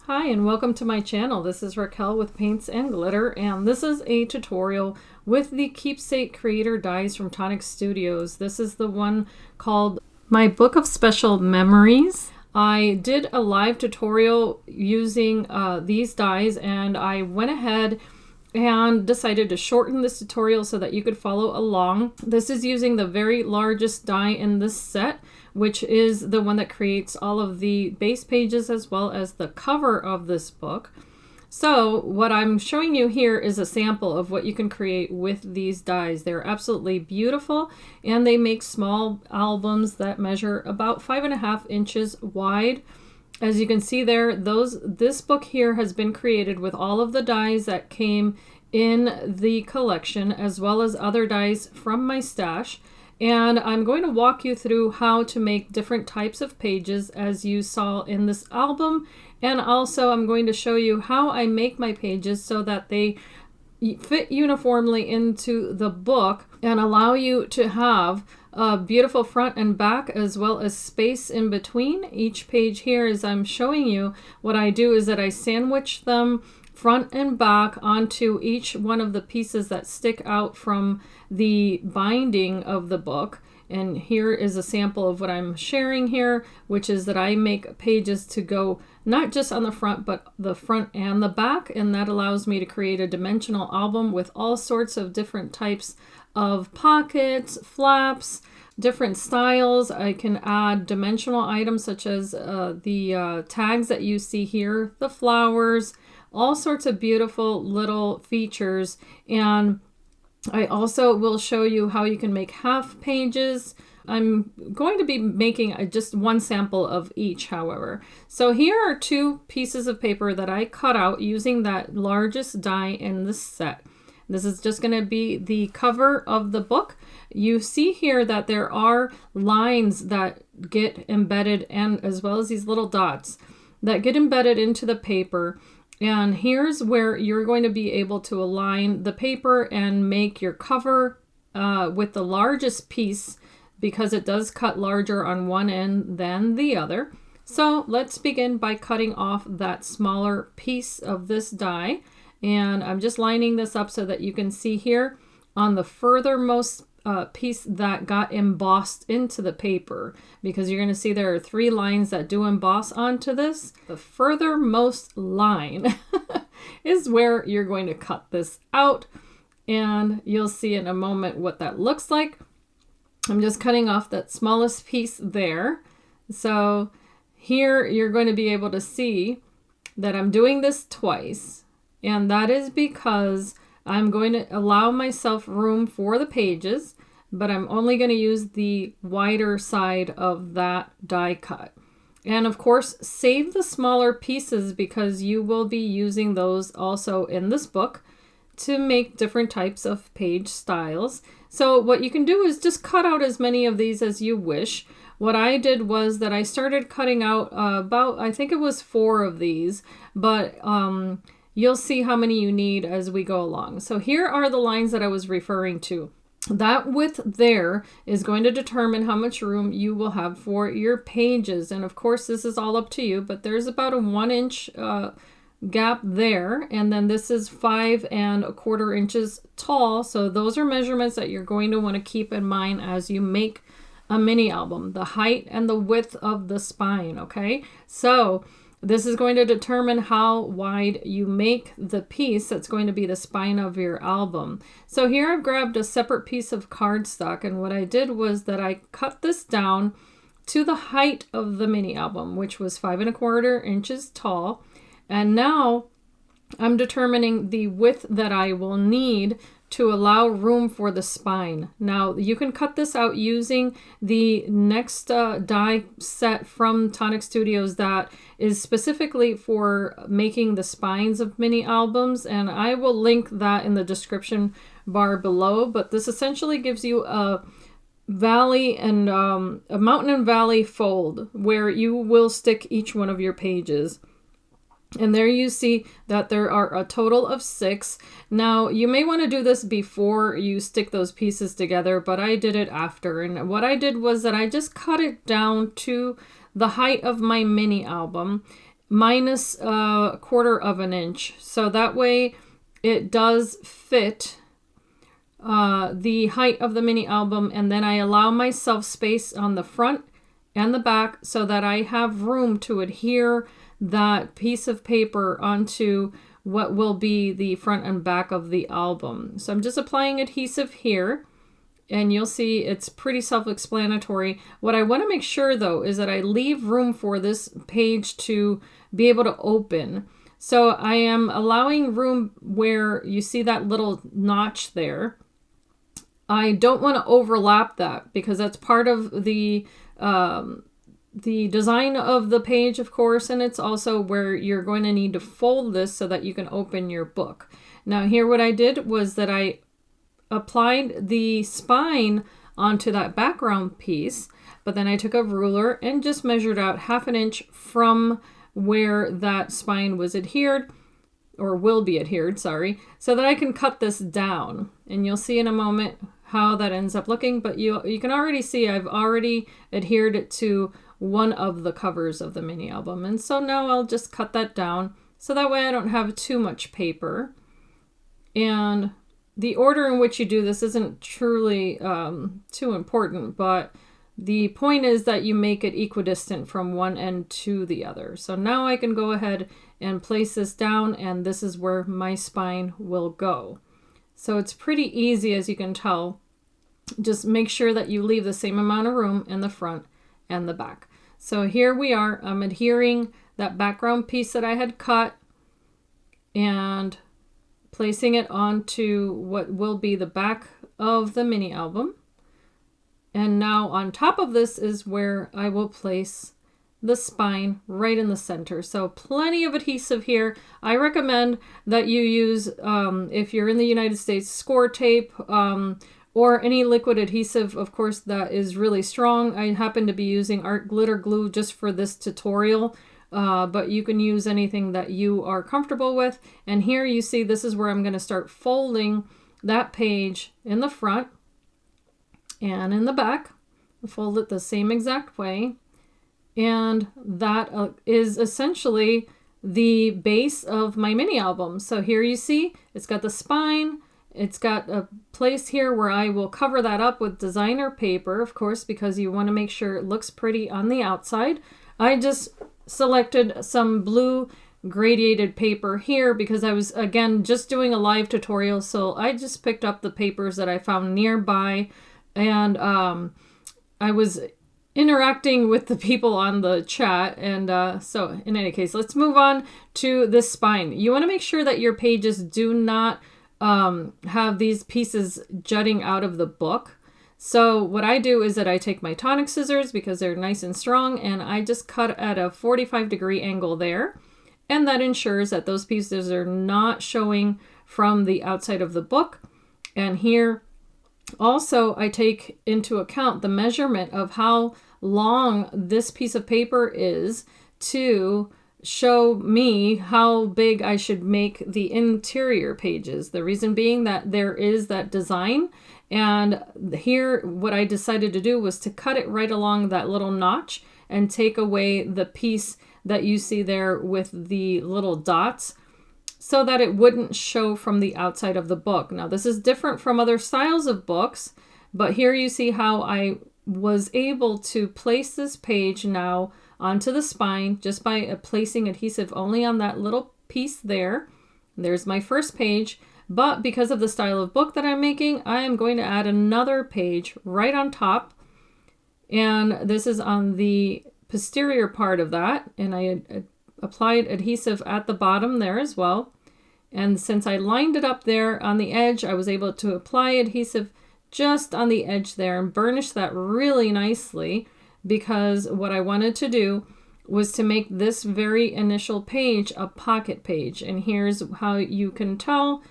Hi and welcome to my channel. This is Raquel with Paints and Glitter, and this is a tutorial with the Keepsake Creator dies from Tonic Studios. This is the one called My Book of Special Memories. I did a live tutorial using these dies, and I went ahead and decided to shorten this tutorial so that you could follow along. This is using the very largest die in this set, which is the one that creates all of the base pages as well as the cover of this book. So what I'm showing you here is a sample of what you can create with these dies. They're absolutely beautiful, and they make small albums that measure about 5.5 inches wide. As you can see there, this book here has been created with all of the dies that came in the collection, as well as other dies from my stash. And I'm going to walk you through how to make different types of pages as you saw in this album. And also I'm going to show you how I make my pages so that they fit uniformly into the book and allow you to have a beautiful front and back, as well as space in between each page here. As I'm showing you, what I do is that I sandwich them front and back onto each one of the pieces that stick out from the binding of the book. And here is a sample of what I'm sharing here, which is that I make pages to go not just on the front, but the front and the back. And that allows me to create a dimensional album with all sorts of different types of pockets, flaps, different styles. I can add dimensional items such as the tags that you see here, the flowers, all sorts of beautiful little features. And I also will show you how you can make half pages. I'm going to be making just one sample of each, however. So here are two pieces of paper that I cut out using that largest die in the set. This is just going to be the cover of the book. You see here that there are lines that get embedded, and as well as these little dots that get embedded into the paper. And here's where you're going to be able to align the paper and make your cover with the largest piece, because it does cut larger on one end than the other. So let's begin by cutting off that smaller piece of this die. And I'm just lining this up so that you can see here on the furthermost piece that got embossed into the paper, because you're going to see there are 3 lines that do emboss onto this. The furthermost line is where you're going to cut this out, and you'll see in a moment what that looks like. I'm just cutting off that smallest piece there. So here you're going to be able to see that I'm doing this twice. And that is because I'm going to allow myself room for the pages, but I'm only going to use the wider side of that die cut. And of course, save the smaller pieces, because you will be using those also in this book to make different types of page styles. So what you can do is just cut out as many of these as you wish. What I did was that I started cutting out about, I think it was 4 of these, but you'll see how many you need as we go along. So here are the lines that I was referring to. That width there is going to determine how much room you will have for your pages. And of course, this is all up to you, but there's about a 1-inch gap there. And then this is 5¼ inches tall. So those are measurements that you're going to want to keep in mind as you make a mini album, the height and the width of the spine. Okay, so this is going to determine how wide you make the piece that's going to be the spine of your album. So here I've grabbed a separate piece of cardstock, and what I did was that I cut this down to the height of the mini album, which was 5¼ inches tall. And now I'm determining the width that I will need to allow room for the spine. Now you can cut this out using the next die set from Tonic Studios that is specifically for making the spines of mini albums, and I will link that in the description bar below. But this essentially gives you a valley and a mountain and valley fold where you will stick each one of your pages. And there you see that there are a total of 6. Now, you may want to do this before you stick those pieces together, but I did it after. And what I did was that I just cut it down to the height of my mini album. minus a quarter of an inch. So that way it does fit the height of the mini album, and then I allow myself space on the front and the back so that I have room to adhere that piece of paper onto what will be the front and back of the album. So I'm just applying adhesive here, and you'll see it's pretty self-explanatory. What I want to make sure though is that I leave room for this page to be able to open. So I am allowing room where you see that little notch there. I don't want to overlap that because that's part of the design of the page, of course, and it's also where you're going to need to fold this so that you can open your book. Now here what I did was that I applied the spine onto that background piece, but then I took a ruler and just measured out 1/2 inch from where that spine was adhered, or will be adhered, sorry, so that I can cut this down. And you'll see in a moment how that ends up looking, but you can already see I've already adhered it to one of the covers of the mini album. And so now I'll just cut that down so that way I don't have too much paper. And the order in which you do this isn't truly too important, but the point is that you make it equidistant from one end to the other. So now I can go ahead and place this down, and this is where my spine will go. So it's pretty easy, as you can tell. Just make sure that you leave the same amount of room in the front and the back. So here we are. I'm adhering that background piece that I had cut and placing it onto what will be the back of the mini album. And now on top of this is where I will place the spine right in the center. So plenty of adhesive here. I recommend that you use, if you're in the United States, score tape or any liquid adhesive, of course, that is really strong. I happen to be using art glitter glue just for this tutorial, but you can use anything that you are comfortable with. And here you see this is where I'm going to start folding that page in the front and in the back. Fold it the same exact way. And that is essentially the base of my mini album. So here you see it's got the spine. It's got a place here where I will cover that up with designer paper, of course, because you want to make sure it looks pretty on the outside. I just selected some blue gradiated paper here because I was, again, just doing a live tutorial. So I just picked up the papers that I found nearby, and I was interacting with the people on the chat. And so in any case, let's move on to this spine. You want to make sure that your pages do not have these pieces jutting out of the book. So what I do is that I take my Tonic scissors because they're nice and strong, and I just cut at a 45-degree angle there. And that ensures that those pieces are not showing from the outside of the book. And here also I take into account the measurement of how long this piece of paper is to show me how big I should make the interior pages. The reason being that there is that design, and here what I decided to do was to cut it right along that little notch and take away the piece that you see there with the little dots so that it wouldn't show from the outside of the book. Now this is different from other styles of books, but here you see how I was able to place this page now onto the spine just by placing adhesive only on that little piece there. There's my first page, but because of the style of book that I'm making, I am going to add another page right on top, and this is on the posterior part of that, and I applied adhesive at the bottom there as well. And since I lined it up there on the edge, I was able to apply adhesive just on the edge there and burnish that really nicely, because what I wanted to do was to make this very initial page a pocket page. And here's how you can tell.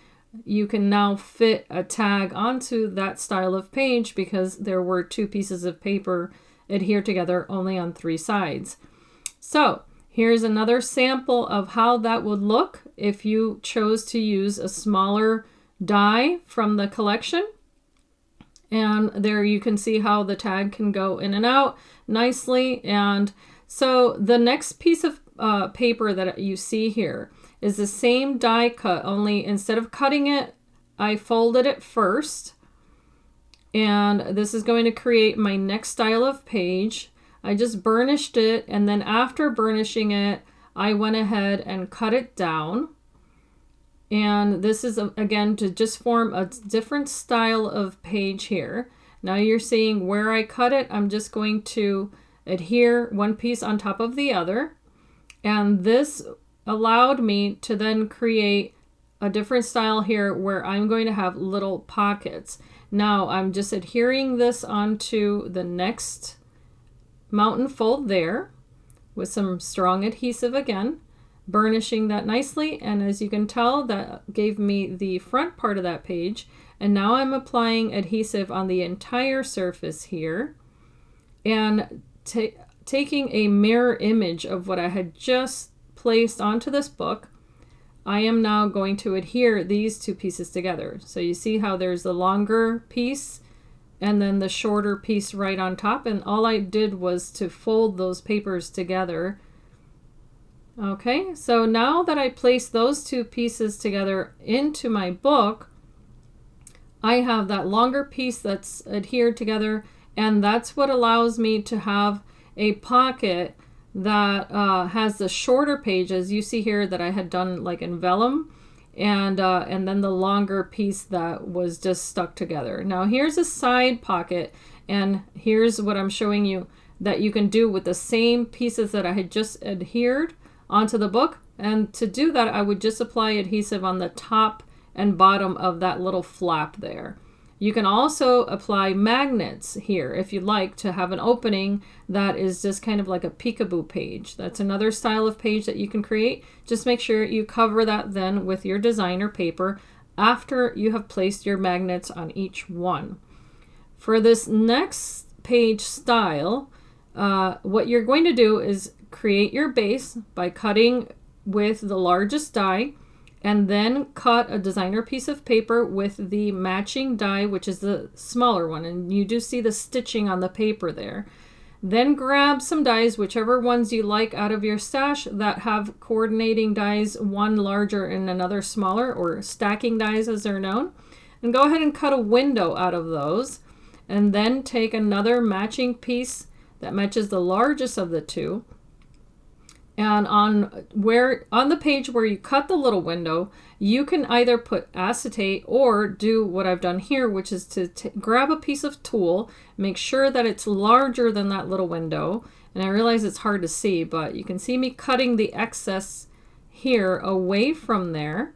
You can now fit a tag onto that style of page because there were two pieces of paper adhered together only on 3 sides. So here's another sample of how that would look if you chose to use a smaller die from the collection. And there you can see how the tag can go in and out nicely. And so the next piece of paper that you see here is the same die cut, only instead of cutting it, I folded it first. And this is going to create my next style of page. I just burnished it, and then after burnishing it, I went ahead and cut it down. And this is, again, to just form a different style of page here. Now you're seeing where I cut it. I'm just going to adhere one piece on top of the other. And this allowed me to then create a different style here where I'm going to have little pockets. Now I'm just adhering this onto the next mountain fold there with some strong adhesive again, burnishing that nicely. And as you can tell, that gave me the front part of that page. And now I'm applying adhesive on the entire surface here and taking a mirror image of what I had just placed onto this book. I am now going to adhere these two pieces together. So you see how there's the longer piece and then the shorter piece right on top, and all I did was to fold those papers together. Okay, so now that I place those two pieces together into my book, I have that longer piece that's adhered together, and that's what allows me to have a pocket that has the shorter pages you see here that I had done like in vellum, and then the longer piece that was just stuck together. Now here's a side pocket, and here's what I'm showing you that you can do with the same pieces that I had just adhered onto the book. And to do that, I would just apply adhesive on the top and bottom of that little flap there. You can also apply magnets here if you'd like to have an opening that is just kind of like a peekaboo page. That's another style of page that you can create. Just make sure you cover that then with your designer paper after you have placed your magnets on each one. For this next page style, what you're going to do is create your base by cutting with the largest die, and then cut a designer piece of paper with the matching die, which is the smaller one. And you do see the stitching on the paper there. Then grab some dies, whichever ones you like out of your stash that have coordinating dies, one larger and another smaller, or stacking dies as they're known. And go ahead and cut a window out of those. And then take another matching piece that matches the largest of the two. And on the page where you cut the little window, you can either put acetate or do what I've done here, which is to grab a piece of tulle, make sure that it's larger than that little window. And I realize it's hard to see, but you can see me cutting the excess here away from there.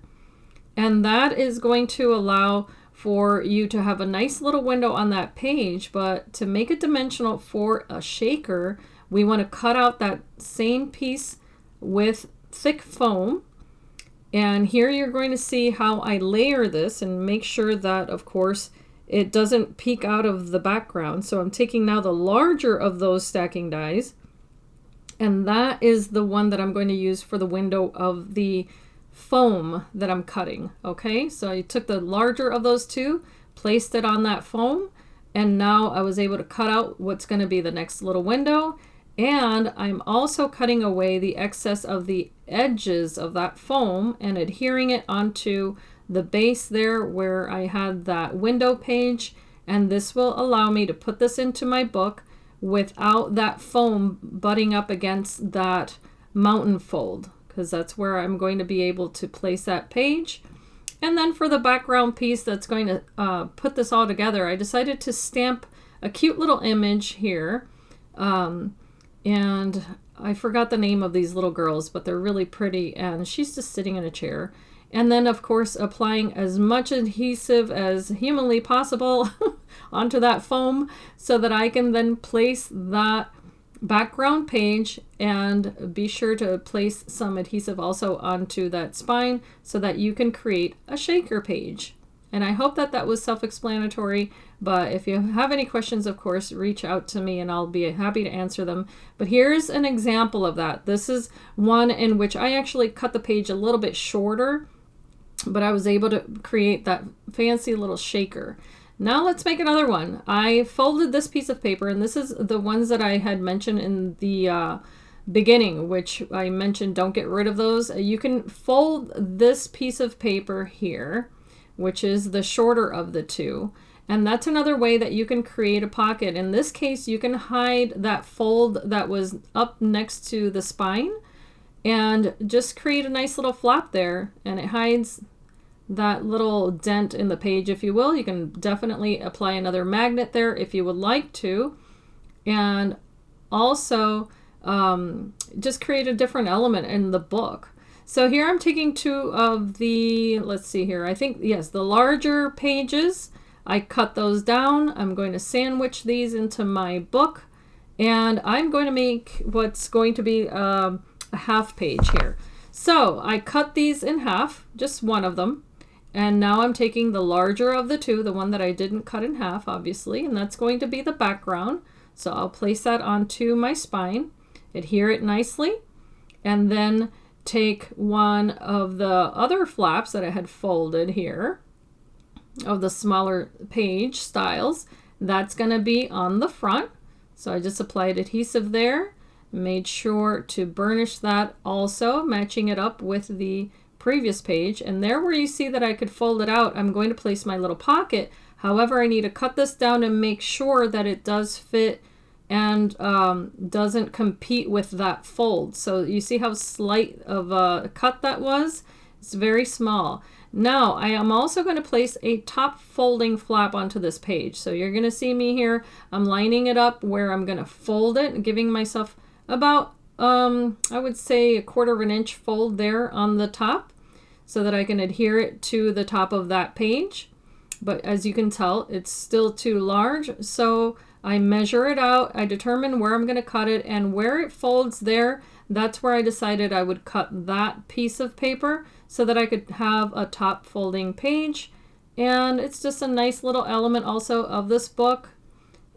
And that is going to allow for you to have a nice little window on that page, but to make it dimensional for a shaker, we want to cut out that same piece with thick foam. And here you're going to see how I layer this and make sure that, of course, it doesn't peek out of the background. So I'm taking now the larger of those stacking dies, and that is the one that I'm going to use for the window of the foam that I'm cutting. Okay, so I took the larger of those two, placed it on that foam, and now I was able to cut out what's going to be the next little window. And I'm also cutting away the excess of the edges of that foam and adhering it onto the base there where I had that window page. And this will allow me to put this into my book without that foam butting up against that mountain fold, because that's where I'm going to be able to place that page. And then for the background piece that's going to put this all together, I decided to stamp a cute little image here. And I forgot the name of these little girls, but they're really pretty, and she's just sitting in a chair. And then, of course, applying as much adhesive as humanly possible onto that foam so that I can then place that background page, and be sure to place some adhesive also onto that spine so that you can create a shaker page. And I hope that that was self-explanatory, but if you have any questions, of course, reach out to me and I'll be happy to answer them. But here's an example of that. This is one in which I actually cut the page a little bit shorter, but I was able to create that fancy little shaker. Now let's make another one. I folded this piece of paper, and this is the ones that I had mentioned in the beginning, which I mentioned, don't get rid of those. You can fold this piece of paper here, which is the shorter of the two. And that's another way that you can create a pocket. In this case, you can hide that fold that was up next to the spine and just create a nice little flap there, and it hides that little dent in the page, if you will. You can definitely apply another magnet there if you would like to. And also just create a different element in the book. So here I'm taking two of the, let's see here, I think, yes, the larger pages. I cut those down. I'm going to sandwich these into my book, and I'm going to make what's going to be a half page here. So I cut these in half, just one of them, and now I'm taking the larger of the two, the one that I didn't cut in half, obviously, and that's going to be the background. So I'll place that onto my spine, adhere it nicely, and then take one of the other flaps that I had folded here, of the smaller page styles. That's going to be on the front. So I just applied adhesive there, made sure to burnish that also, matching it up with the previous page. And there where you see that I could fold it out, I'm going to place my little pocket. However, I need to cut this down and make sure that it does fit and doesn't compete with that fold. So you see how slight of a cut that was? It's very small. Now I am also going to place a top folding flap onto this page. So you're going to see me here, I'm lining it up where I'm going to fold it, giving myself about I would say 1/4 of an inch fold there on the top so that I can adhere it to the top of that page. But as you can tell, it's still too large, so I measure it out, I determine where I'm going to cut it, and where it folds there, that's where I decided I would cut that piece of paper so that I could have a top folding page. And it's just a nice little element also of this book.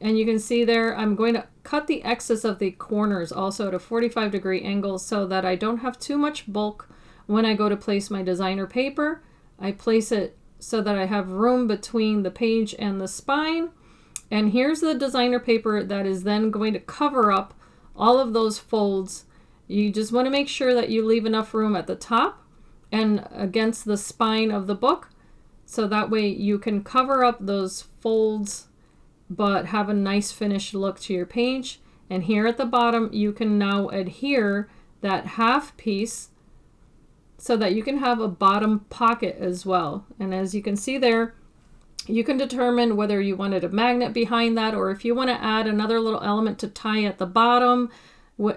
And you can see there, I'm going to cut the excess of the corners also at a 45-degree angle so that I don't have too much bulk when I go to place my designer paper. I place it so that I have room between the page and the spine. And here's the designer paper that is then going to cover up all of those folds. You just want to make sure that you leave enough room at the top and against the spine of the book, so that way you can cover up those folds but have a nice finished look to your page. And here at the bottom you can now adhere that half piece so that you can have a bottom pocket as well. And as you can see there, you can determine whether you wanted a magnet behind that or if you want to add another little element to tie at the bottom.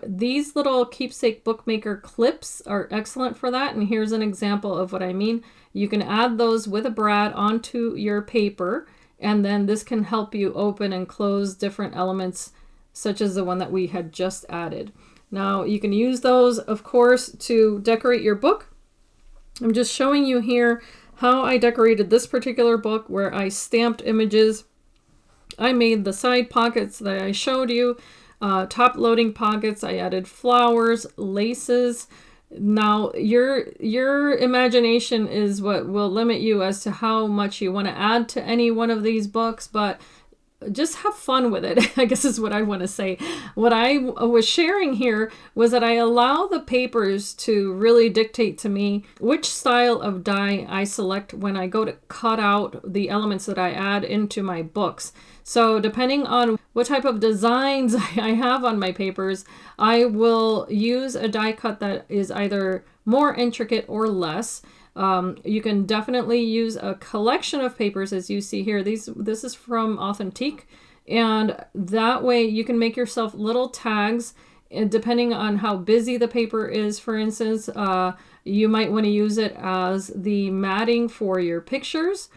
These little Keepsake bookmaker clips are excellent for that, and here's an example of what I mean. You can add those with a brad onto your paper, and then this can help you open and close different elements such as the one that we had just added. Now you can use those, of course, to decorate your book. I'm just showing you here how I decorated this particular book, where I stamped images. I made the side pockets that I showed you, top loading pockets. I added flowers, laces. Now your imagination is what will limit you as to how much you want to add to any one of these books, but just have fun with it, I guess is what I want to say. What I was sharing here was that I allow the papers to really dictate to me which style of die I select when I go to cut out the elements that I add into my books. So depending on what type of designs I have on my papers, I will use a die cut that is either more intricate or less. You can definitely use a collection of papers, as you see here. This is from Authentique, and that way you can make yourself little tags, and depending on how busy the paper is. For instance, you might want to use it as the matting for your pictures.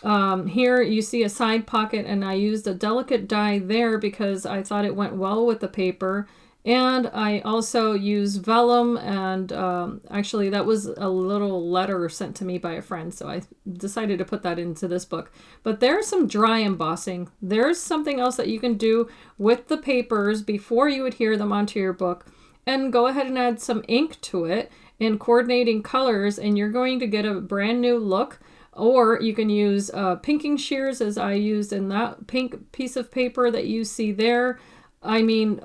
Here you see a side pocket, and I used a delicate die there because I thought it went well with the paper. And I also use vellum, and actually that was a little letter sent to me by a friend, so I decided to put that into this book. But there's some dry embossing. There's something else that you can do with the papers before you adhere them onto your book, and go ahead and add some ink to it in coordinating colors, and you're going to get a brand new look. Or you can use pinking shears, as I used in that pink piece of paper that you see there. I mean,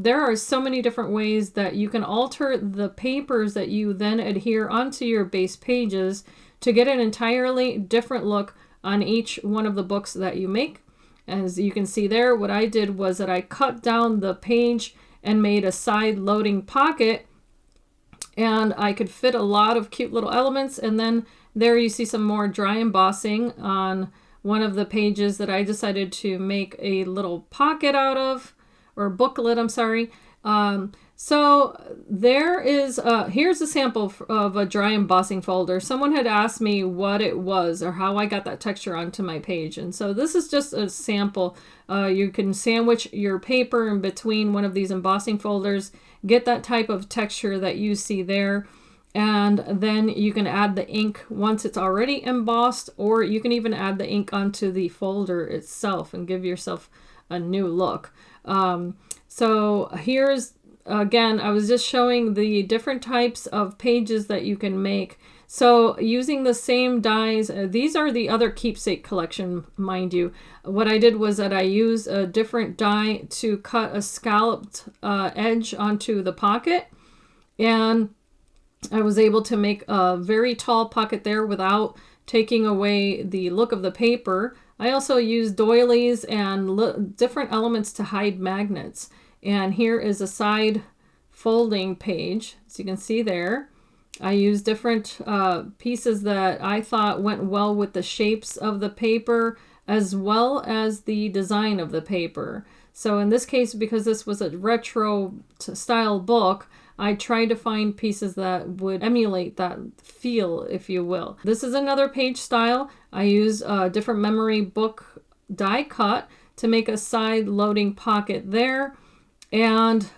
there are so many different ways that you can alter the papers that you then adhere onto your base pages to get an entirely different look on each one of the books that you make. As you can see there, what I did was that I cut down the page and made a side loading pocket, and I could fit a lot of cute little elements. And then there you see some more dry embossing on one of the pages that I decided to make a little pocket out of, or booklet, I'm sorry. So there is, here's a sample of a dry embossing folder. Someone had asked me what it was or how I got that texture onto my page. And so this is just a sample. You can sandwich your paper in between one of these embossing folders, get that type of texture that you see there. And then you can add the ink once it's already embossed, or you can even add the ink onto the folder itself and give yourself a new look. So here's, again, I was just showing the different types of pages that you can make. So using the same dies, these are the other Keepsake collection, mind you. What I did was that I used a different die to cut a scalloped edge onto the pocket, and I was able to make a very tall pocket there without taking away the look of the paper. I also used doilies and different elements to hide magnets. And here is a side folding page. As you can see there, I used different pieces that I thought went well with the shapes of the paper as well as the design of the paper. So in this case, because this was a retro style book, I tried to find pieces that would emulate that feel, if you will. This is another page style. I use a different memory book die cut to make a side loading pocket there. And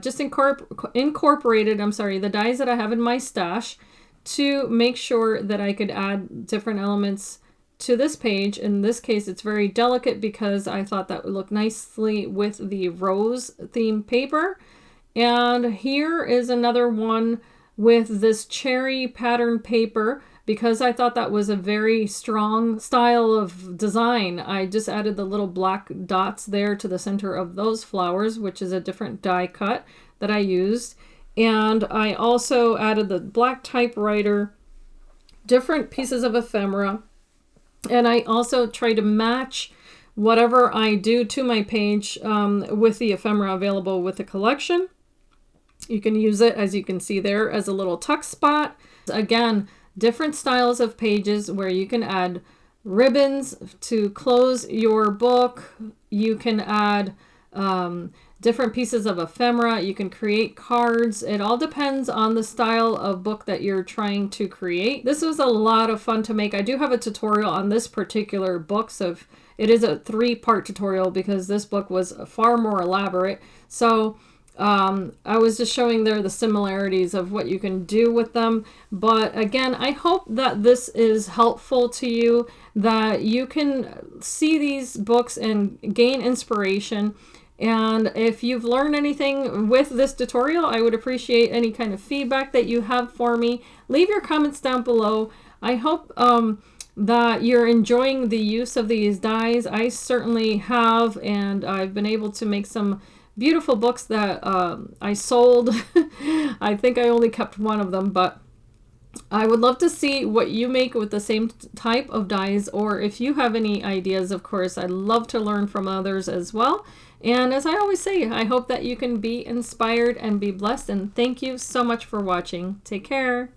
just incorporated, the dies that I have in my stash to make sure that I could add different elements to this page. In this case, it's very delicate because I thought that would look nicely with the rose theme paper. And here is another one with this cherry pattern paper. Because I thought that was a very strong style of design, I just added the little black dots there to the center of those flowers, which is a different die cut that I used. And I also added the black typewriter, different pieces of ephemera, and I also try to match whatever I do to my page with the ephemera available with the collection. You can use it, as you can see there, as a little tuck spot. Again, different styles of pages where you can add ribbons to close your book. You can add different pieces of ephemera. You can create cards. It all depends on the style of book that you're trying to create. This was a lot of fun to make. I do have a tutorial on this particular book, so it is a 3-part tutorial because this book was far more elaborate. So I was just showing there the similarities of what you can do with them. But again, I hope that this is helpful to you, that you can see these books and gain inspiration. And if you've learned anything with this tutorial, I would appreciate any kind of feedback that you have for me. Leave your comments down below. I hope that you're enjoying the use of these dies. I certainly have, and I've been able to make some beautiful books that I sold. I think I only kept one of them, but I would love to see what you make with the same type of dies, or if you have any ideas, of course. I'd love to learn from others as well. And as I always say, I hope that you can be inspired and be blessed, and thank you so much for watching. Take care.